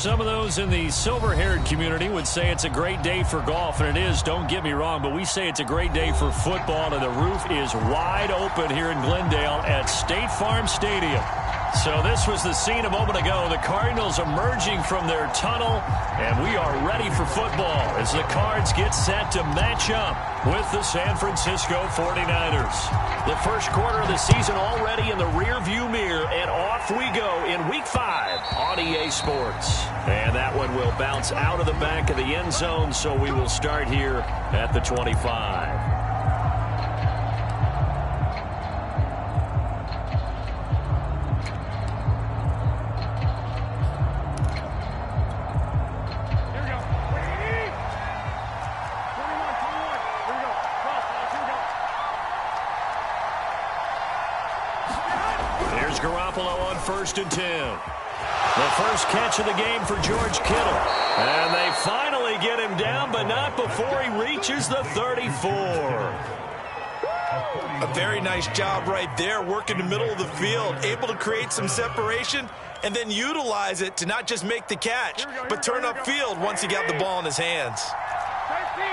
Some of those in the silver-haired community would say it's a great day for golf, and it is, don't get me wrong, but we say it's a great day for football, and the roof is wide open here in Glendale at State Farm Stadium. So this was the scene a moment ago. The Cardinals emerging from their tunnel, and we are ready for football as the Cards get set to match up with the San Francisco 49ers. The first quarter of the season already in the rearview mirror, and off we go in Week 5 on EA Sports. And that one will bounce out of the back of the end zone, so we will start here at the 25. First and 10. The first catch of the game for George Kittle. And they finally get him down, but not before he reaches the 34. A very nice job right there, working the middle of the field, able to create some separation and then utilize it to not just make the catch, but turn upfield once he got the ball in his hands. 13.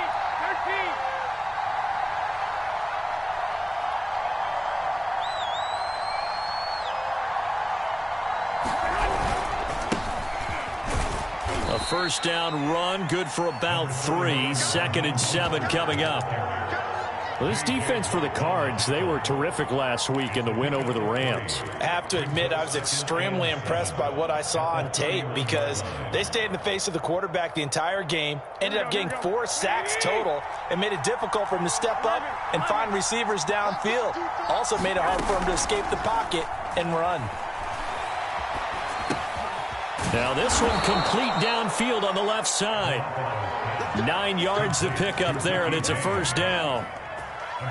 A first down run, good for about 3. 2nd and 7 coming up. Well, this defense for the Cards, they were terrific last week in the win over the Rams. I have to admit, I was extremely impressed by what I saw on tape because they stayed in the face of the quarterback the entire game, ended up getting 4 sacks total, and made it difficult for him to step up and find receivers downfield. Also made it hard for him to escape the pocket and run. Now this one complete downfield on the left side. 9 yards to pick up there, and it's a first down.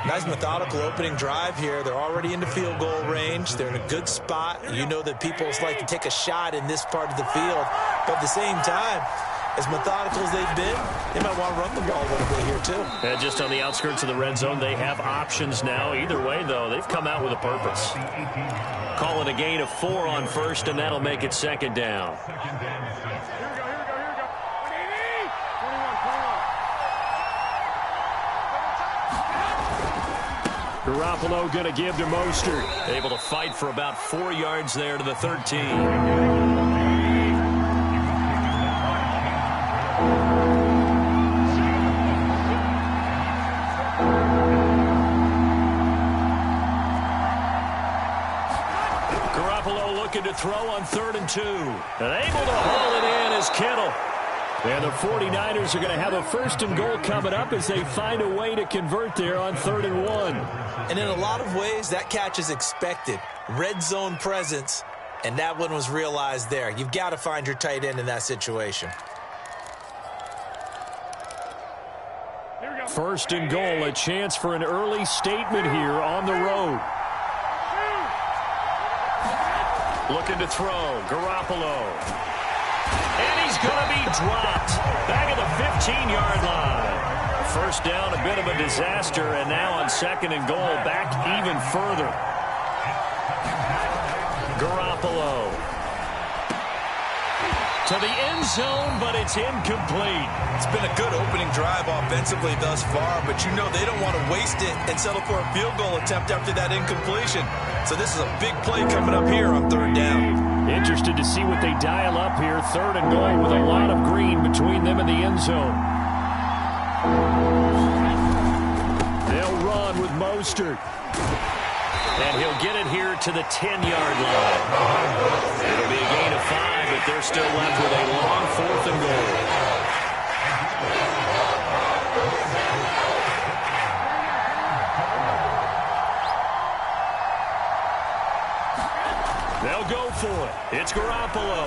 Nice methodical opening drive here. They're already into field goal range. They're in a good spot. You know that people like to take a shot in this part of the field. But at the same time, as methodical as they've been, they might want to run the ball a little bit here too. And just on the outskirts of the red zone, they have options now. Either way, though, they've come out with a purpose. Call it a gain of 4 on first, and that'll make it 2nd down. Garoppolo going to give to Mostert. Able to fight for about 4 yards there to the 13. Looking to throw on 3rd and 2. And able to haul it in is Kittle. And the 49ers are going to have a 1st and goal coming up as they find a way to convert there on 3rd and 1. And in a lot of ways, that catch is expected. Red zone presence, and that one was realized there. You've got to find your tight end in that situation. 1st and goal, a chance for an early statement here on the road. Looking to throw, Garoppolo. And he's going to be dropped. Back at the 15-yard line. First down, a bit of a disaster, and now on 2nd and goal, back even further. Garoppolo. To the end zone, but it's incomplete. It's been a good opening drive offensively thus far, but you know they don't want to waste it and settle for a field goal attempt after that incompletion. So this is a big play coming up here on 3rd down. Interested to see what they dial up here. 3rd and goal with a lot of green between them and the end zone. They'll run with Mostert. And he'll get it here to the 10-yard line. It'll be a gain of 5, but they're still left with a long 4th and goal. They'll go for it. It's Garoppolo.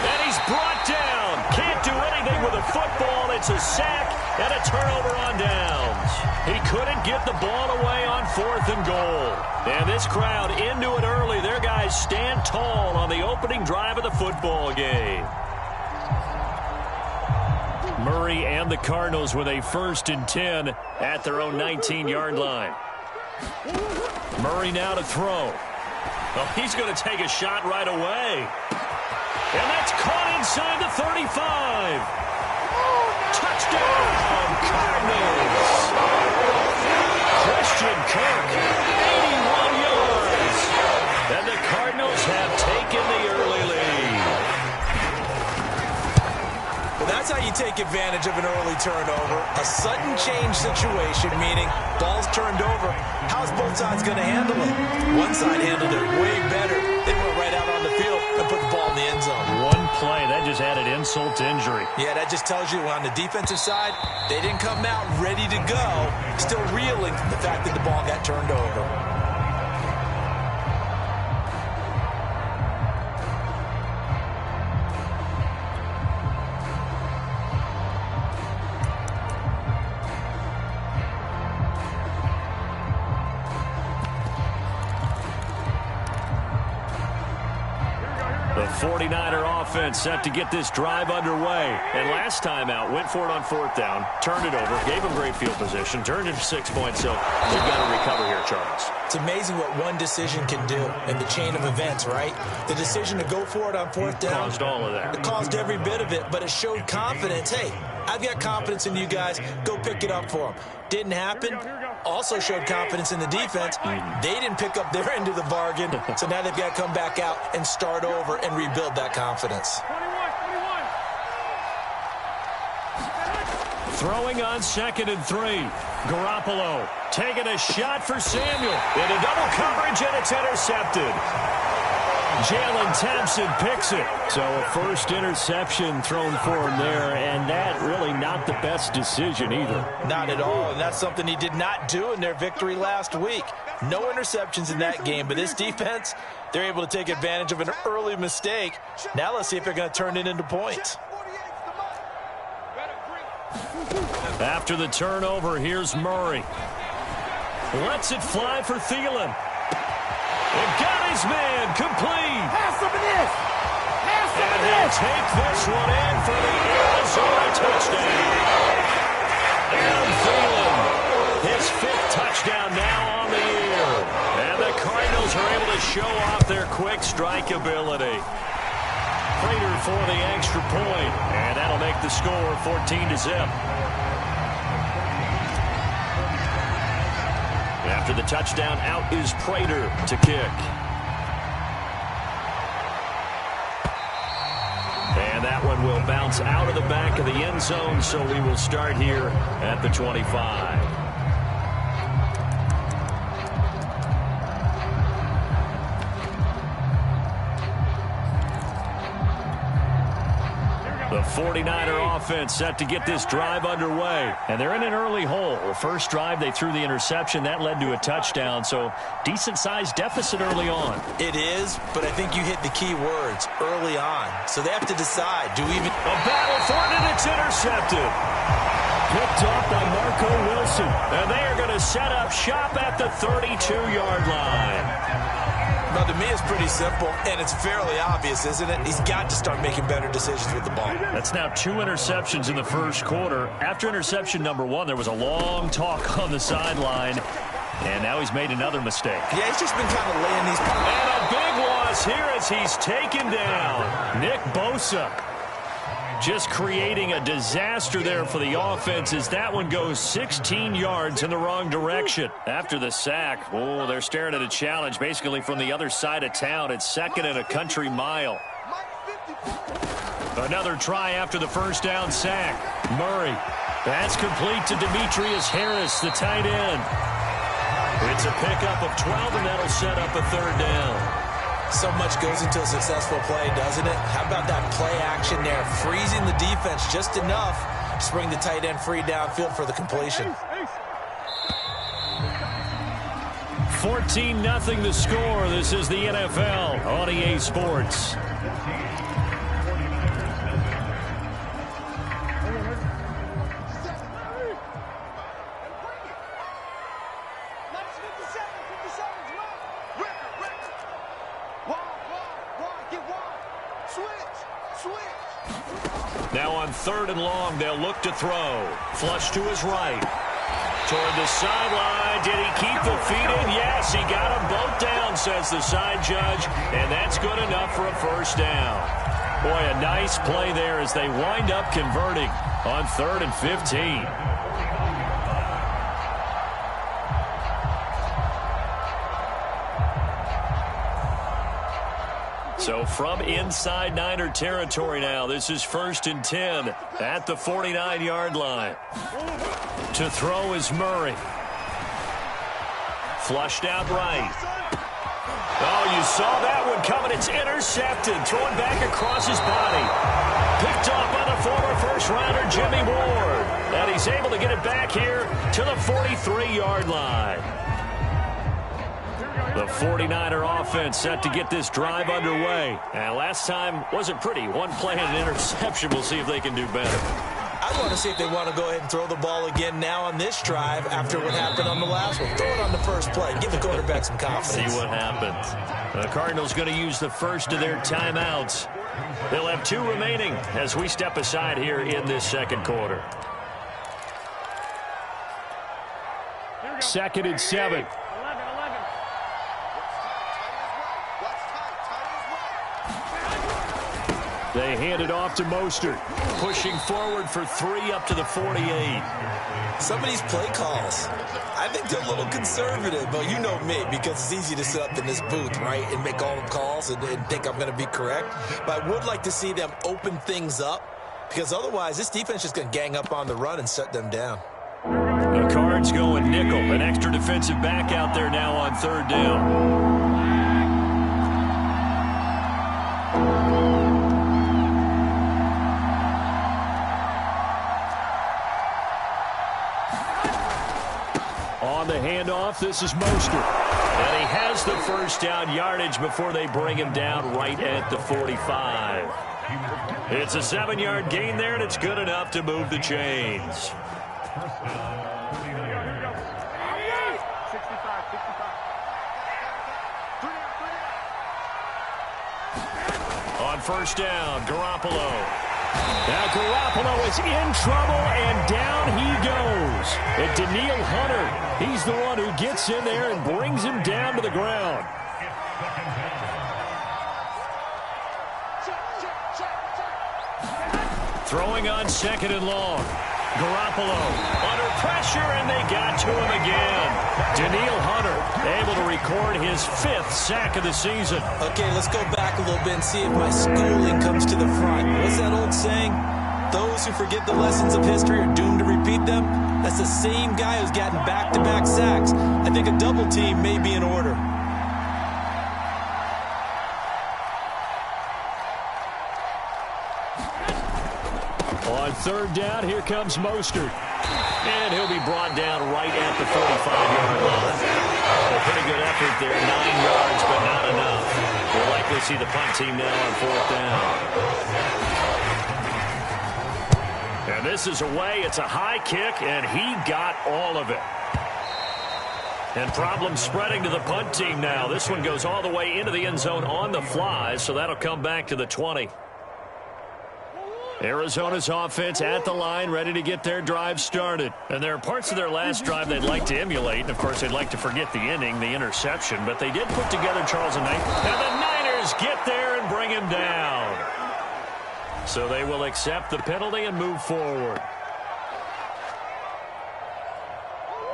And he's brought down. Can't do anything with a football. It's a sack and a turnover on downs. He couldn't get the ball away on 4th and goal. And this crowd into it early. Their guys stand tall on the opening drive of the football game. Murray and the Cardinals with a 1st and 10 at their own 19-yard line. Murray now to throw. Oh, he's going to take a shot right away. And that's caught inside the 35. Touchdown, Cardinals. Christian Kirk, 81 yards. And the Cardinals have taken the early lead. Well, that's how you take advantage of an early turnover. A sudden change situation, meaning ball's turned over. How's both sides going to handle it? One side handled it way better. They went right out on the field and put the ball in the end zone. One play, that just added insult to injury. Yeah, that just tells you on the defensive side, they didn't come out ready to go, still reeling from the fact that the ball got turned over. The 49er offense set to get this drive underway. And last time out, went for it on fourth down, turned it over, gave them great field position, turned it to 6 points, so they've got to recover here, Charles. It's amazing what one decision can do in the chain of events, right? The decision to go for it on fourth down. Caused all of that. It caused every bit of it, but it showed confidence. Hey, I've got confidence in you guys. Go pick it up for them. Didn't happen. Also showed confidence in the defense. They didn't pick up their end of the bargain, so now they've got to come back out and start over and rebuild that confidence. Throwing on 2nd and 3. Garoppolo taking a shot for Samuel. Into double coverage, and it's intercepted. Jalen Thompson picks it. So a first interception thrown for him there, and that really not the best decision either. Not at all, and that's something he did not do in their victory last week. No interceptions in that game, but this defense, they're able to take advantage of an early mistake. Now let's see if they're going to turn it into points. After the turnover, here's Murray. Lets it fly for Thielen. It got his man complete. Pass him this. Pass him And this. he'll take this one in for the Arizona touchdown. Adam Thielen, his 5th touchdown now on the year. And the Cardinals are able to show off their quick strike ability. Prater for the extra point, and that'll make the score 14-0. After the touchdown, out is Prater to kick. And that one will bounce out of the back of the end zone, so we will start here at the 25. The 49er offense set to get this drive underway. And they're in an early hole. The first drive, they threw the interception. That led to a touchdown. So decent-sized deficit early on. It is, but I think you hit the key words, early on. So they have to decide, do we even... A battle for it, and it's intercepted. Picked off by Marco Wilson. And they are going to set up shop at the 32-yard line. Now, to me, it's pretty simple, and it's fairly obvious, isn't it? He's got to start making better decisions with the ball. That's now 2 interceptions in the first quarter. After interception number 1, there was a long talk on the sideline, and now he's made another mistake. Yeah, he's just been kind of laying these... And a big loss here as he's taken down. Nick Bosa just creating a disaster there for the offense as that one goes 16 yards in the wrong direction. After the sack, oh, they're staring at a challenge basically from the other side of town. It's 2nd and a country mile. Another try after the first down sack. Murray. That's complete to Demetrius Harris, the tight end. It's a pickup of 12, and that'll set up a 3rd down. So much goes into a successful play, doesn't it? How about that play action there? Freezing the defense just enough to bring the tight end free downfield for the completion. 14-0 the score. This is the NFL on EA Sports. Now on 3rd and long, they'll look to throw. Flush to his right. Toward the sideline. Did he keep the feet in? Yes, he got them both down, says the side judge. And that's good enough for a first down. Boy, a nice play there as they wind up converting on 3rd and 15. So from inside Niner territory now, this is 1st and 10 at the 49-yard line. To throw is Murray. Flushed out right. Oh, you saw that one coming. It's intercepted. Thrown back across his body. Picked off by the former first-rounder Jimmy Ward. And he's able to get it back here to the 43-yard line. The 49er offense set to get this drive underway. And last time wasn't pretty. One play and an interception. We'll see if they can do better. I want to see if they want to go ahead and throw the ball again now on this drive after what happened on the last one. Throw it on the first play. Give the quarterback some confidence. See what happens. The Cardinals going to use the first of their timeouts. They'll have 2 remaining as we step aside here in this second quarter. 2nd and 7. They hand it off to Mostert, pushing forward for 3 up to the 48. Some of these play calls, I think they're a little conservative. But you know me, because it's easy to sit up in this booth, right, and make all the calls and think I'm going to be correct. But I would like to see them open things up, because otherwise this defense is going to gang up on the run and shut them down. The Cards going nickel. An extra defensive back out there now on 3rd down. On the handoff, this is Mostert. And he has the first down yardage before they bring him down right at the 45. It's a 7-yard gain there, and it's good enough to move the chains. On 1st down, Garoppolo. Now Garoppolo is in trouble, and down he goes. And Daniil Hunter, he's the one who gets in there and brings him down to the ground. Throwing on 2nd and long. Garoppolo under pressure, and they got to him again. Daniil Hunter able to record his 5th sack of the season. Okay, let's go back a little bit and see if my schooling comes to the front. What's that old saying? Those who forget the lessons of history are doomed to repeat them. That's the same guy who's gotten back-to-back sacks. I think a double team may be in order. On 3rd down, here comes Mostert. And he'll be brought down right at the 45-yard line. A pretty good effort there, 9 yards, but not enough. We'll likely see the punt team now on 4th down. And this is away. It's a high kick, and he got all of it. And problems spreading to the punt team now. This one goes all the way into the end zone on the fly, so that'll come back to the 20. Arizona's offense at the line, ready to get their drive started. And there are parts of their last drive they'd like to emulate. And, of course, they'd like to forget the inning, the interception. But they did put together Charles and Knight. And the Niners get there and bring him down. So they will accept the penalty and move forward.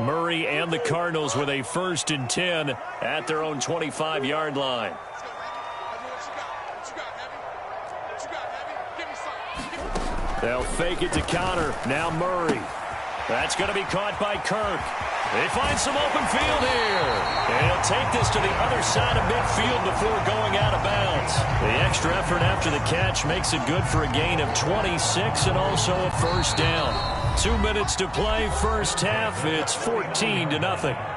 Murray and the Cardinals with a 1st and 10 at their own 25-yard line. They'll fake it to counter. Now Murray. That's going to be caught by Kirk. They find some open field here. And he'll take this to the other side of midfield before going out of bounds. The extra effort after the catch makes it good for a gain of 26 and also a 1st down. 2 minutes to play, first half. It's 14-0.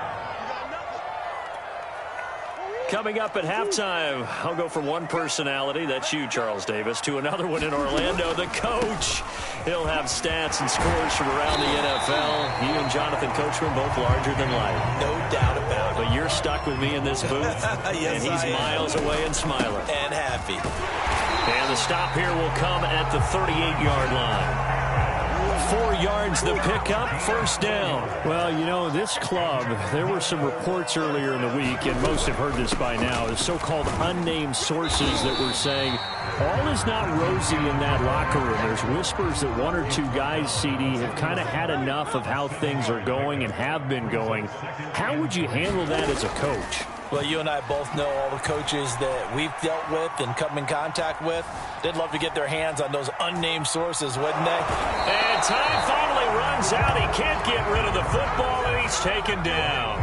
Coming up at halftime, I'll go from one personality, that's you, Charles Davis, to another one in Orlando, the coach. He'll have stats and scores from around the NFL. You and Jonathan Coachman, both larger than life. No doubt about it. But you're stuck with me in this booth, yes, and he's miles away and smiling. And happy. And the stop here will come at the 38-yard line. 4 yards the pickup, first down. Well, you know, this club, there were some reports earlier in the week, and most have heard this by now, the so-called unnamed sources that were saying all is not rosy in that locker room. There's whispers that 1 or 2 guys, CD, have kind of had enough of how things are going and have been going. How would you handle that as a coach? Well, you and I both know all the coaches that we've dealt with and come in contact with. They'd love to get their hands on those unnamed sources, wouldn't they? And time finally runs out. He can't get rid of the football, and he's taken down.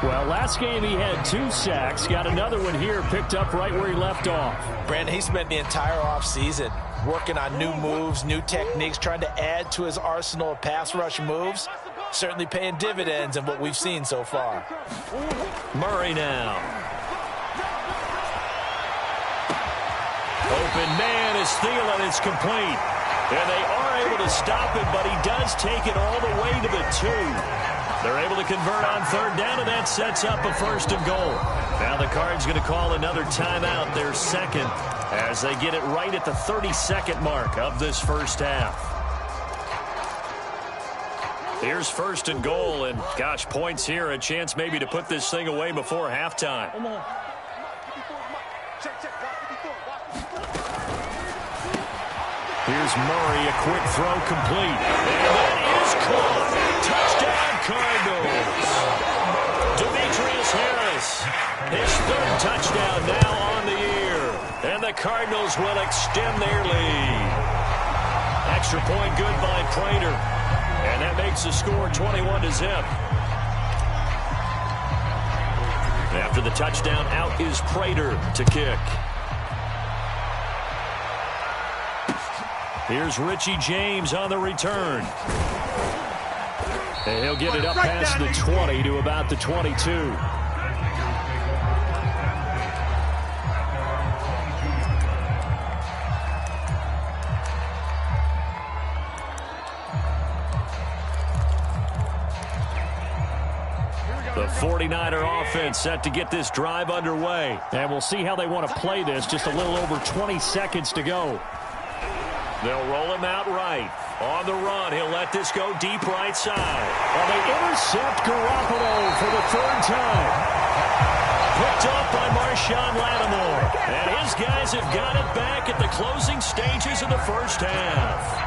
Well, last game he had 2 sacks. Got another one here, picked up right where he left off. Brandon, he spent the entire offseason working on new moves, new techniques, trying to add to his arsenal of pass rush moves. Certainly paying dividends in what we've seen so far. Murray now. Open man is Thielen. It's complete. And they are able to stop it, but he does take it all the way to the 2. They're able to convert on 3rd down, and that sets up a 1st and goal. Now the Cards going to call another timeout, their 2nd, as they get it right at the 32nd mark of this first half. Here's 1st and goal, and gosh, points here, a chance maybe to put this thing away before halftime. Here's Murray, a quick throw complete. And that is caught. Touchdown, Cardinals. Demetrius Harris, his 3rd touchdown now on the year. And the Cardinals will extend their lead. Extra point good by Prater. And that makes the score 21-0. After the touchdown, out is Prater to kick. Here's Richie James on the return. And he'll get it up past the 20 to about the 22. The 49er offense set to get this drive underway. And we'll see how they want to play this. Just a little over 20 seconds to go. They'll roll him out right. On the run, he'll let this go deep right side. And they intercept Garoppolo for the 3rd time. Picked up by Marshawn Lattimore. And his guys have got it back at the closing stages of the first half.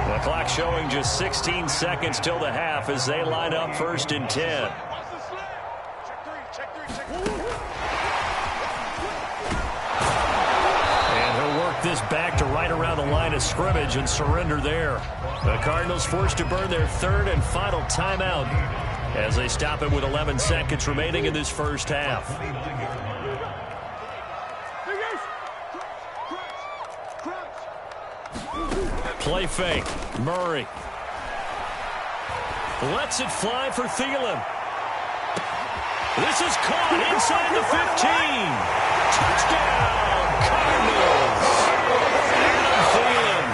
The clock showing just 16 seconds till the half as they line up 1st and 10. And he'll work this back to right around the line of scrimmage and surrender there. The Cardinals forced to burn their 3rd and final timeout as they stop it with 11 seconds remaining in this first half. Play fake. Murray lets it fly for Thielen. This is caught inside the 15. Touchdown, Cardinals. Adam Thielen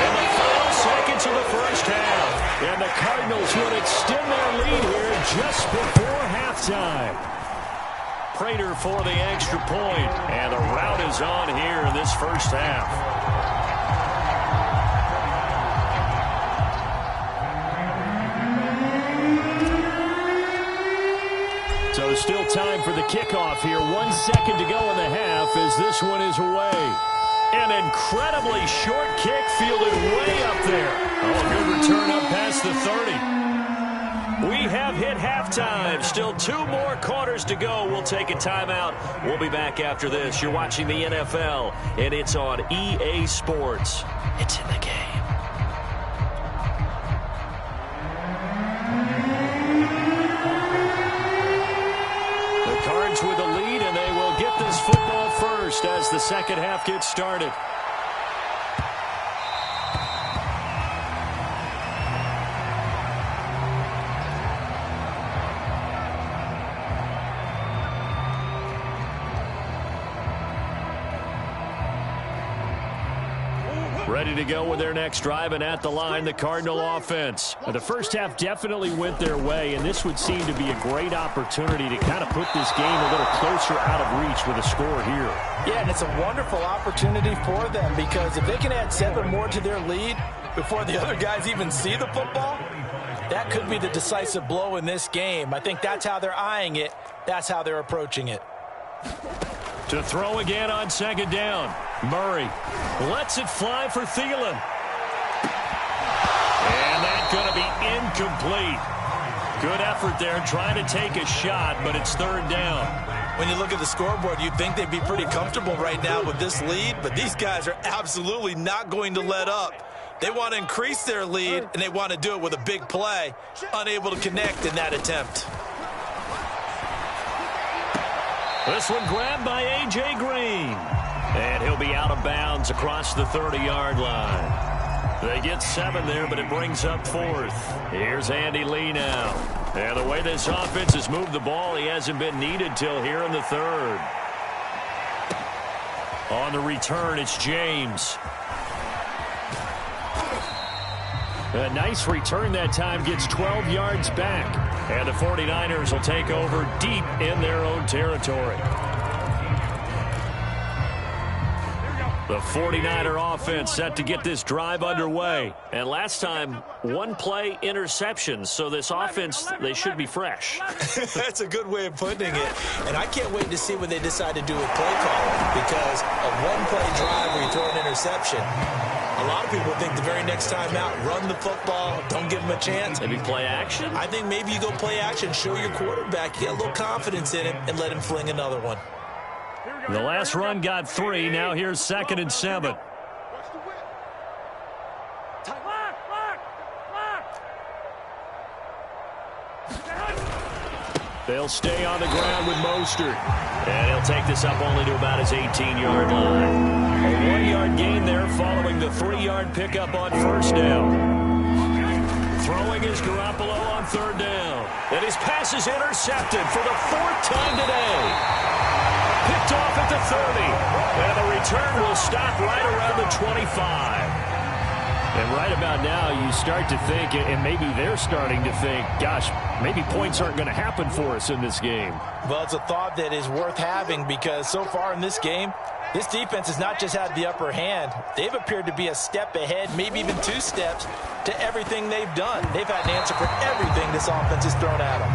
in the final seconds of the first half. And the Cardinals would extend their lead here just before halftime. Prater for the extra point. And the rout is on here in this first half. So still time for the kickoff here. 1 second to go in the half as this one is away. An incredibly short kick fielded way up there. Oh, a good return up past the 30. We have hit halftime. Still 2 more quarters to go. We'll take a timeout. We'll be back after this. You're watching the NFL, and it's on EA Sports. It's in the game. Cards with the lead, and they will get this football first as the second half gets started. Ready to go with their next drive, and at the line, the Cardinal offense. The first half definitely went their way, and this would seem to be a great opportunity to kind of put this game a little closer out of reach with a score here. Yeah, and it's a wonderful opportunity for them because if they can add 7 more to their lead, before the other guys even see the football, that could be the decisive blow in this game. I think that's how they're eyeing it. That's how they're approaching it. To throw again on second down. Murray lets it fly for Thielen. And that's going to be incomplete. Good effort there trying to take a shot, but it's third down. When you look at the scoreboard, you'd think they'd be pretty comfortable right now with this lead, but these guys are absolutely not going to let up. They want to increase their lead, and they want to do it with a big play. Unable to connect in that attempt. This one grabbed by A.J. Green. And he'll be out of bounds across the 30-yard line. They get 7 there, but it brings up 4th. Here's Andy Lee now. And the way this offense has moved the ball, he hasn't been needed till here in the 3rd. On the return, it's James. A nice return that time, gets 12 yards back. And the 49ers will take over deep in their own territory. The 49er offense set to get this drive underway. And last time, one play interception. So this offense, they should be fresh. That's a good way of putting it. And I can't wait to see what they decide to do with play calling. Because a one-play drive where you throw an interception, a lot of people think the very next time out, run the football, don't give them a chance. Maybe play action? I think maybe you go play action, show your quarterback, get a little confidence in him, and let him fling another one. The last run got 3. Now here's 2nd and 7. They'll stay on the ground with Mostert. And he'll take this up only to about his 18-yard line. A 1-yard gain there following the 3-yard pickup on first down. Throwing is Garoppolo on 3rd down. And his pass is intercepted for the 4th time today. Picked off at the 30. And the return will stop right around the 25. And right about now, you start to think, and maybe they're starting to think, gosh, maybe points aren't going to happen for us in this game. Well, it's a thought that is worth having because so far in this game, this defense has not just had the upper hand. They've appeared to be a step ahead, maybe even 2 steps, to everything they've done. They've had an answer for everything this offense has thrown at them.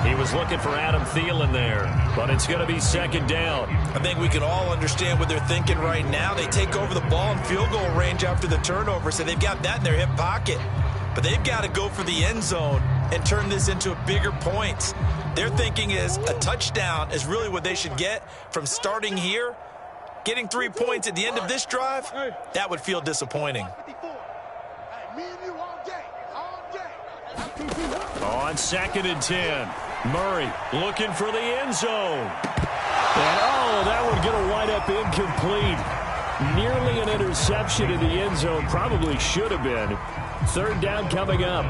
He was looking for Adam Thielen there, but it's going to be 2nd down. I think we can all understand what they're thinking right now. They take over the ball in field goal range after the turnover, so they've got that in their hip pocket. But they've got to go for the end zone and turn this into bigger points. Their thinking is a touchdown is really what they should get from starting here. Getting 3 points at the end of this drive, that would feel disappointing. On 2nd and 10, Murray looking for the end zone. And, that one going to wind up incomplete. Nearly an interception in the end zone. Probably should have been. 3rd down coming up.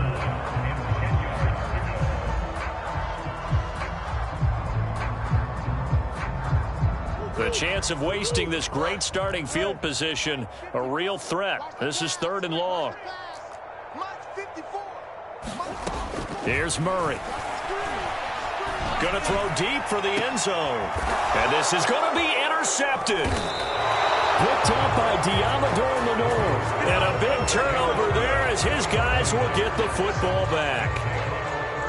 The chance of wasting this great starting field position, a real threat. This is 3rd and long. Here's Murray. Going to throw deep for the end zone. And this is going to be intercepted. Picked up by Diamador Lenore. And a big turnover there as his guys will get the football back.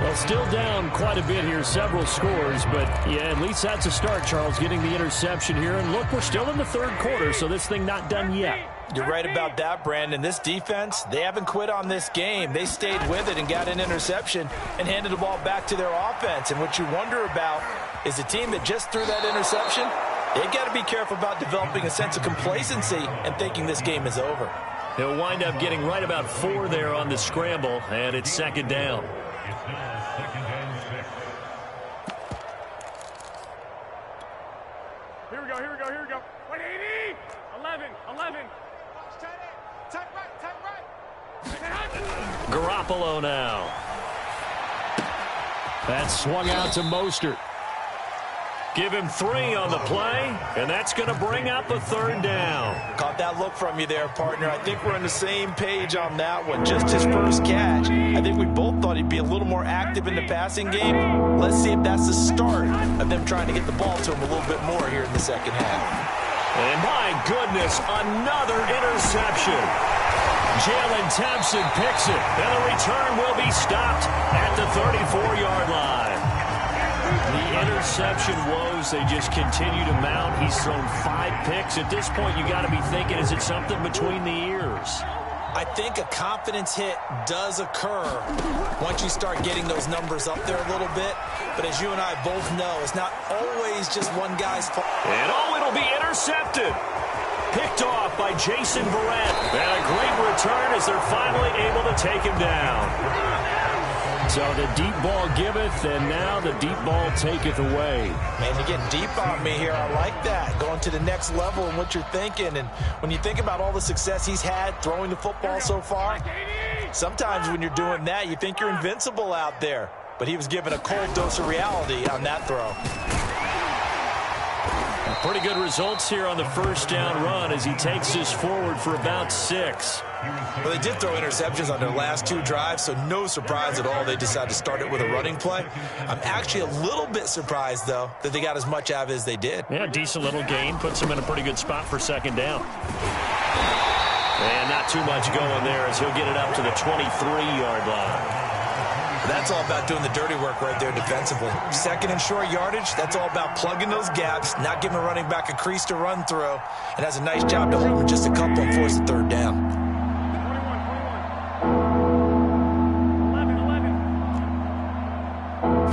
Well, still down quite a bit here, several scores, but yeah, at least that's a start, Charles, getting the interception here. And look, we're still in the 3rd quarter, so this thing not done yet. You're right about that, Brandon. This defense, they haven't quit on this game. They stayed with it and got an interception and handed the ball back to their offense. And what you wonder about is a team that just threw that interception, they've got to be careful about developing a sense of complacency and thinking this game is over. He'll wind up getting right about 4 there on the scramble, and it's 2nd down. Here we go. Wait, 80! 11. Tight right. Garoppolo now. That's swung out to Mostert. Give him 3 on the play, and that's going to bring up a 3rd down. Caught that look from you there, partner. I think we're on the same page on that one. Just his first catch. I think we both thought he'd be a little more active in the passing game. Let's see if that's the start of them trying to get the ball to him a little bit more here in the second half. And my goodness, another interception. Jalen Thompson picks it, and the return will be stopped at the 34-yard line. The interception woes, they just continue to mount. He's thrown 5 picks. At this point, you got to be thinking, is it something between the ears? I think a confidence hit does occur once you start getting those numbers up there a little bit. But as you and I both know, it's not always just one guy's fault. And it'll be intercepted. Picked off by Jason Verrett. And a great return as they're finally able to take him down. So the deep ball giveth, and now the deep ball taketh away. Man, you're getting deep on me here. I like that. Going to the next level in what you're thinking. And when you think about all the success he's had throwing the football so far, sometimes when you're doing that, you think you're invincible out there. But he was given a cold dose of reality on that throw. Pretty good results here on the first down run as he takes this forward for about 6. Well, they did throw interceptions on their last 2 drives, so no surprise at all they decided to start it with a running play. I'm actually a little bit surprised, though, that they got as much out of it as they did. Yeah, decent little gain. Puts them in a pretty good spot for second down. And not too much going there as he'll get it up to the 23-yard line. That's all about doing the dirty work right there defensively. Second and short yardage, that's all about plugging those gaps, not giving a running back a crease to run through, and has a nice job to hold him just a couple and force the third down.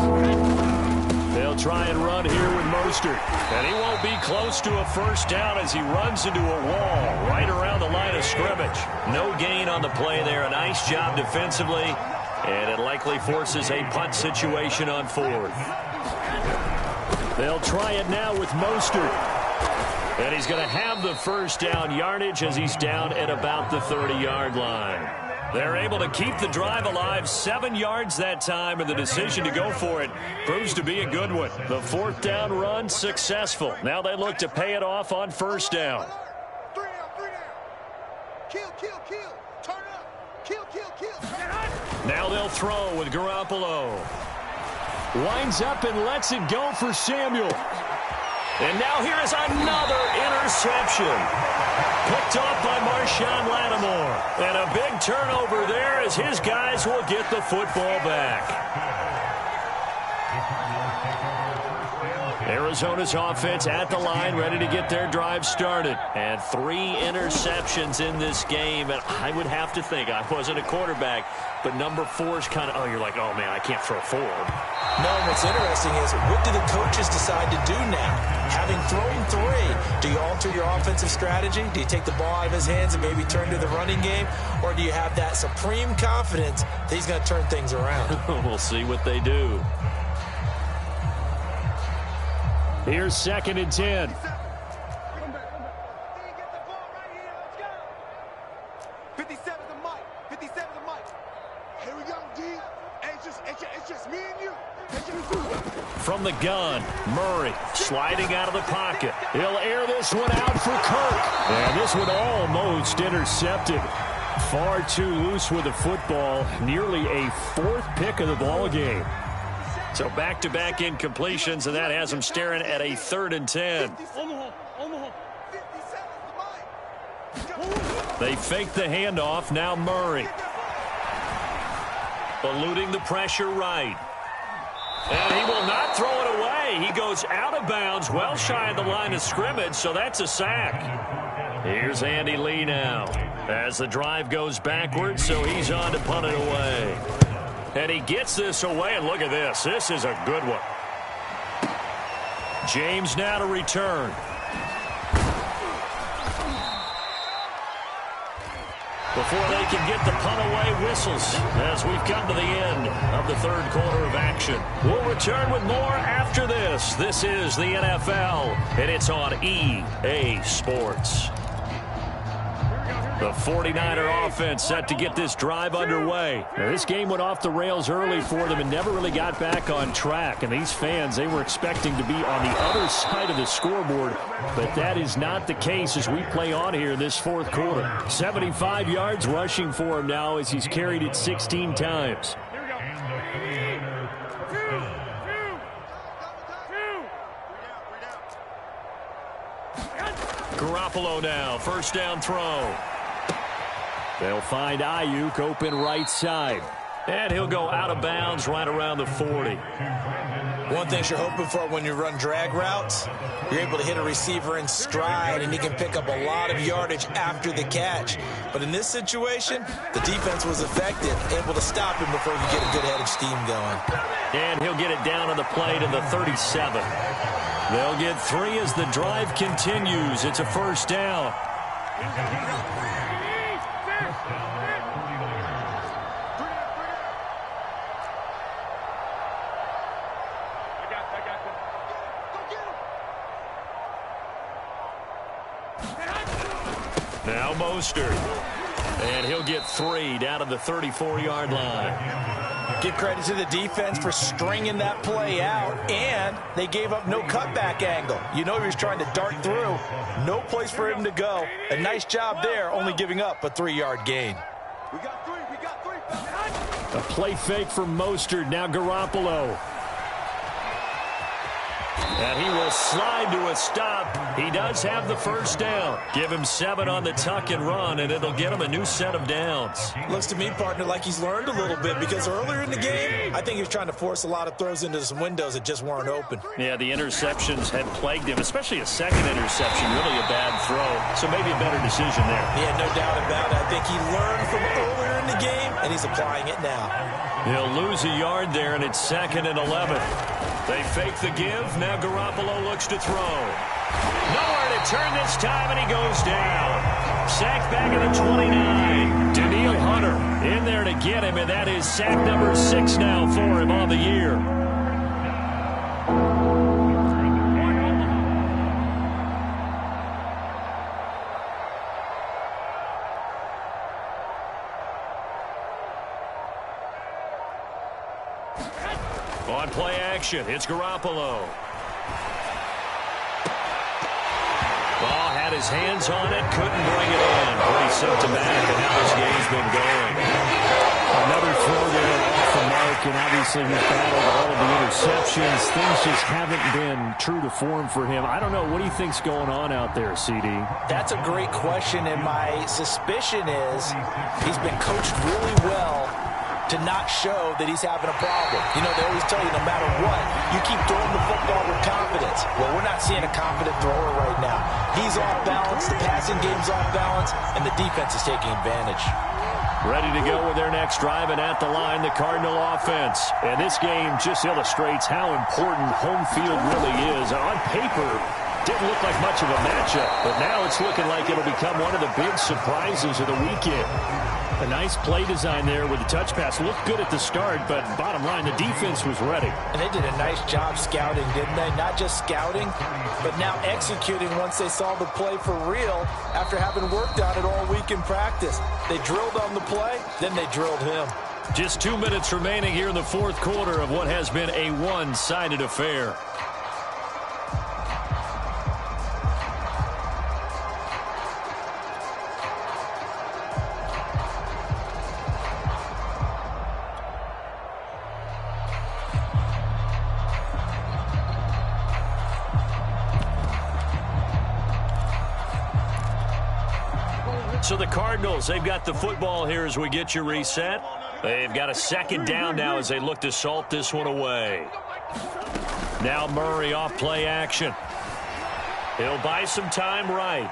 11. They'll try and run here with Mostert, and he won't be close to a first down as he runs into a wall right around the line of scrimmage. No gain on the play there. A nice job defensively. And it likely forces a punt situation on 4th. They'll try it now with Mostert. And he's going to have the first down yardage as he's down at about the 30-yard line. They're able to keep the drive alive, 7 yards that time, and the decision to go for it proves to be a good one. The 4th down run successful. Now they look to pay it off on first down. 3 down. Kill. Turn up. Kill. Now they'll throw with Garoppolo. Winds up and lets it go for Samuel. And now here is another interception. Picked off by Marshawn Lattimore. And a big turnover there as his guys will get the football back. Arizona's offense at the line, ready to get their drive started. And 3 interceptions in this game. And I would have to think, I wasn't a quarterback, but number 4 is kind of, you're like, oh, man, I can't throw 4. No, what's interesting is, what do the coaches decide to do now? Having thrown 3, do you alter your offensive strategy? Do you take the ball out of his hands and maybe turn to the running game? Or do you have that supreme confidence that he's going to turn things around? We'll see what they do. Here's 2nd and 10. Come back. 57 the mic. 57 the mic. Here we go, D. It's just me and you. From the gun, Murray sliding out of the pocket. He'll air this one out for Kirk. And this one almost intercepted. Far too loose with the football. Nearly a 4th pick of the ball game. So back-to-back incompletions, and that has him staring at a 3rd and 10. They fake the handoff. Now Murray. Eluding the pressure right. And he will not throw it away. He goes out of bounds, well shy of the line of scrimmage, so that's a sack. Here's Andy Lee now as the drive goes backwards, so he's on to punt it away. And he gets this away, and look at this. This is a good one. James now to return. Before they can get the punt away, whistles as we've come to the end of the 3rd quarter of action. We'll return with more after this. This is the NFL, and it's on EA Sports. The 49er offense set to get this drive underway. Now, this game went off the rails early for them and never really got back on track. And these fans, they were expecting to be on the other side of the scoreboard. But that is not the case as we play on here in this 4th quarter. 75 yards rushing for him now as he's carried it 16 times. Here we go. Two. Garoppolo now, first down throw. They'll find Ayuk open right side. And he'll go out of bounds right around the 40. One thing you're hoping for when you run drag routes, you're able to hit a receiver in stride, and he can pick up a lot of yardage after the catch. But in this situation, the defense was effective, able to stop him before you get a good head of steam going. And he'll get it down on the play to the 37. They'll get 3 as the drive continues. It's a first down. Now Mostert. And he'll get 3 down to the 34-yard line. Give credit to the defense for stringing that play out, and they gave up no cutback angle. You know he was trying to dart through. No place for him to go. A nice job there, only giving up a 3-yard gain. We got 3. A play fake for Mostert. Now Garoppolo. And he will slide to a stop. He does have the first down. Give him 7 on the tuck and run, and it'll get him a new set of downs. Looks to me, partner, like he's learned a little bit, because earlier in the game, I think he was trying to force a lot of throws into some windows that just weren't open. Yeah, the interceptions had plagued him, especially a second interception, really a bad throw. So maybe a better decision there. Yeah, no doubt about it. I think he learned from earlier in the game, and he's applying it now. He'll lose a yard there, and it's 2nd and 11. They fake the give. Now Garoppolo looks to throw. Nowhere to turn this time, and he goes down. Sacked back at the 29. Danielle Hunter in there to get him, and that is sack number 6 now for him on the year. On play action, it's Garoppolo. Ball had his hands on it, couldn't bring it in. But he sent it back, and now this game's been going. Another throw there off the mark, and obviously he's battled all of the interceptions. Things just haven't been true to form for him. I don't know. What do you think's going on out there, CD? That's a great question, and my suspicion is he's been coached really well to not show that he's having a problem. You know, they always tell you no matter what, you keep throwing the football with confidence. Well, we're not seeing a confident thrower right now. He's off balance, the passing game's off balance, and the defense is taking advantage. Ready to go with their next drive, and at the line, the Cardinal offense. And this game just illustrates how important home field really is. On paper, didn't look like much of a matchup, but now it's looking like it'll become one of the big surprises of the weekend. A nice play design there with the touch pass. Looked good at the start, but bottom line, the defense was ready. And they did a nice job scouting, didn't they? Not just scouting, but now executing once they saw the play for real after having worked on it all week in practice. They drilled on the play, then they drilled him. Just 2 minutes remaining here in the fourth quarter of what has been a one-sided affair. So the Cardinals, they've got the football here as we get you reset. They've got a 2nd down now as they look to salt this one away. Now Murray off play action. He'll buy some time right.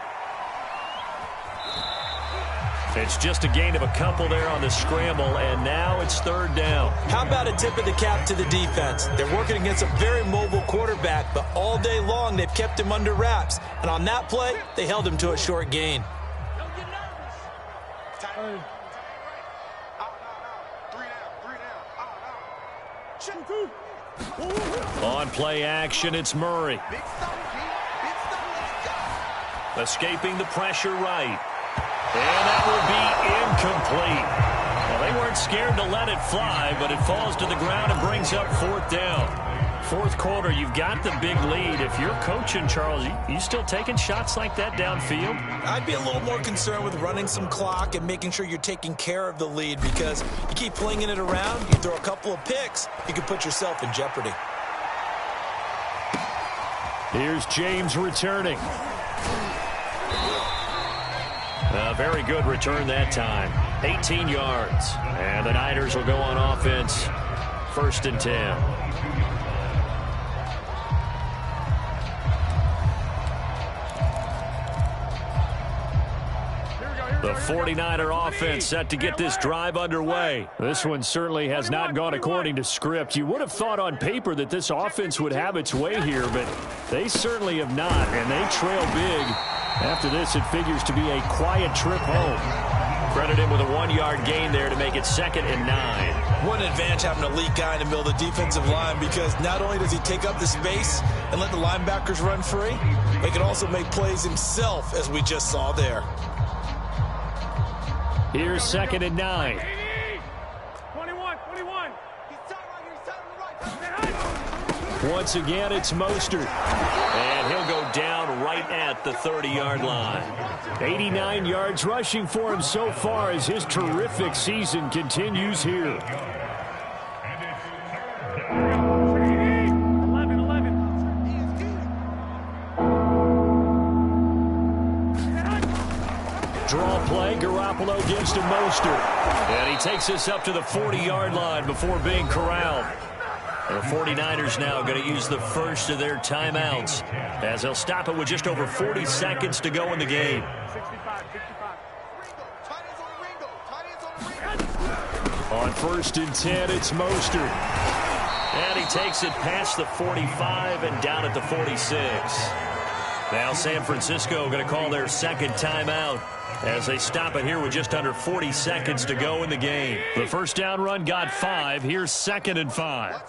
It's just a gain of a couple there on the scramble, and now it's 3rd down. How about a tip of the cap to the defense? They're working against a very mobile quarterback, but all day long they've kept him under wraps. And on that play, they held him to a short gain. On play action, it's Murray. Escaping the pressure right. And that will be incomplete. Well, they weren't scared to let it fly, but it falls to the ground and brings up 4th down. Fourth quarter, you've got the big lead. If you're coaching, Charles, you still taking shots like that downfield? I'd be a little more concerned with running some clock and making sure you're taking care of the lead, because you keep flinging it around, you throw a couple of picks, you can put yourself in jeopardy. Here's James returning. A very good return that time. 18 yards. And the Niners will go on offense. 1st and 10. The 49er offense set to get this drive underway. This one certainly has not gone according to script. You would have thought on paper that this offense would have its way here, but they certainly have not, and they trail big. After this, it figures to be a quiet trip home. Credit him with a 1-yard gain there to make it 2nd and 9. What an advantage having an elite guy in the middle of the defensive line, because not only does he take up the space and let the linebackers run free, he can also make plays himself, as we just saw there. Here's 2nd and 9. 21. Once again, it's Mostert. And he'll go down right at the 30-yard line. 89 yards rushing for him so far as his terrific season continues here. 11. Draw play, Garoppolo gives to Mostert. And he takes this up to the 40-yard line before being corralled. The 49ers now going to use the first of their timeouts, as they'll stop it with just over 40 seconds to go in the game. 65. On 1st and 10, it's Mostert. And he takes it past the 45 and down at the 46. Now San Francisco going to call their 2nd timeout as they stop it here with just under 40 seconds to go in the game. The first down run got 5. Here's 2nd and 5.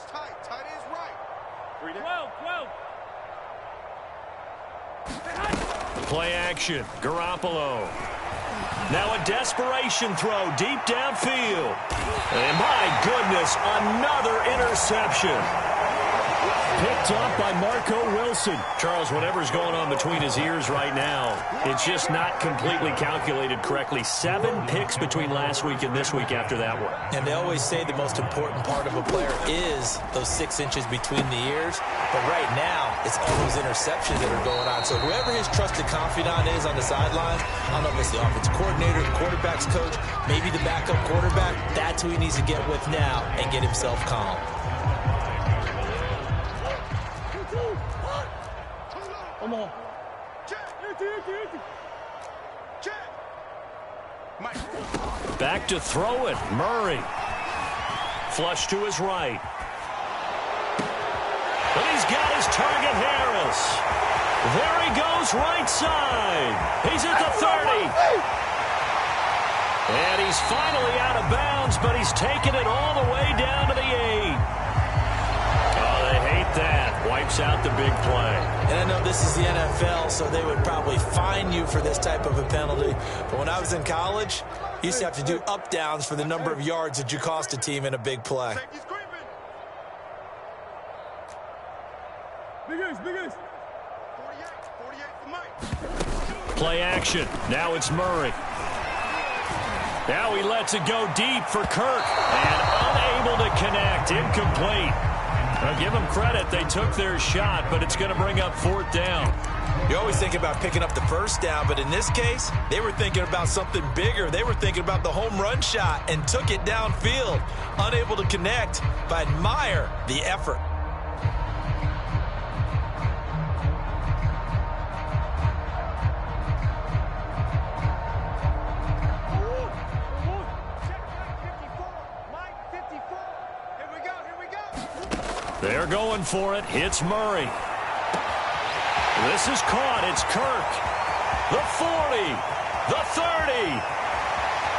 Play action. Garoppolo. Now a desperation throw deep downfield. And my goodness, another interception. Picked up by Marco Wilson. Charles, whatever's going on between his ears right now, it's just not completely calculated correctly. 7 picks between last week and this week after that one. And they always say the most important part of a player is those 6 inches between the ears. But right now, it's all those interceptions that are going on. So whoever his trusted confidant is on the sideline, I don't know if it's the offensive coordinator, the quarterback's coach, maybe the backup quarterback, that's who he needs to get with now and get himself calm. Come on. Back to throw it. Murray. Flush to his right. But he's got his target, Harris. There he goes, right side. He's at the 30. And he's finally out of bounds, but he's taken it all the way down to the 8. Oh, they hate that. Wipes out the big play. And I know this is the NFL, so they would probably fine you for this type of a penalty. But when I was in college, you used to have to do up-downs for the number of yards that you cost a team in a big play. Big ace. 48 for Mike. Play action. Now it's Murray. Now he lets it go deep for Kirk. And unable to connect. Incomplete. Now give them credit. They took their shot, but it's going to bring up 4th down. You always think about picking up the first down, but in this case, they were thinking about something bigger. They were thinking about the home run shot and took it downfield. Unable to connect, but admire the effort. They're going for it. Hits Murray. This is caught. It's Kirk. The 40. The 30.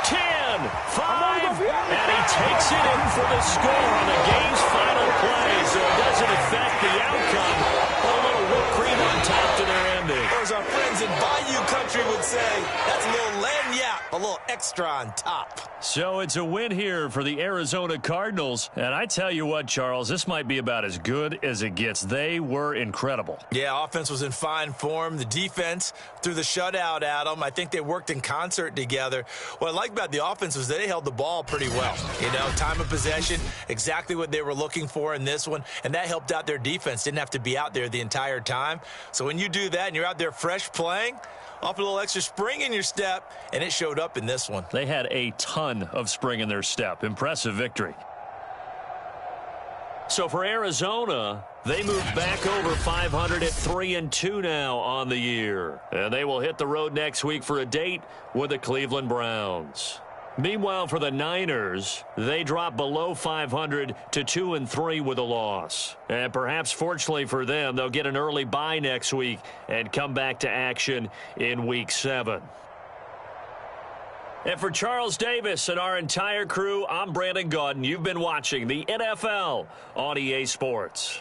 10. 5. And he takes it in for the score on the game's final play. So it doesn't affect the outcome. A little whipped cream on top to their ending. Or as our friends in Bayou Country would say, that's a little lagniappe, a little extra on top. So it's a win here for the Arizona Cardinals. And I tell you what, Charles, this might be about as good as it gets. They were incredible. Yeah, offense was in fine form. The defense threw the shutout at them. I think they worked in concert together. What I like about the offense was they held the ball pretty well. You know, time of possession, exactly what they were looking for in this one. And that helped out their defense. Didn't have to be out there the entire time. So when you do that and you're out there fresh playing, off a little extra spring in your step, and it showed up in this one. They had a ton of spring in their step. Impressive victory. So for Arizona, they move back over 500 at 3-2 now on the year. And they will hit the road next week for a date with the Cleveland Browns. Meanwhile, for the Niners, they drop below 500 to 2-3 with a loss. And perhaps fortunately for them, they'll get an early bye next week and come back to action in Week 7. And for Charles Davis and our entire crew, I'm Brandon Gaudin. You've been watching the NFL on EA Sports.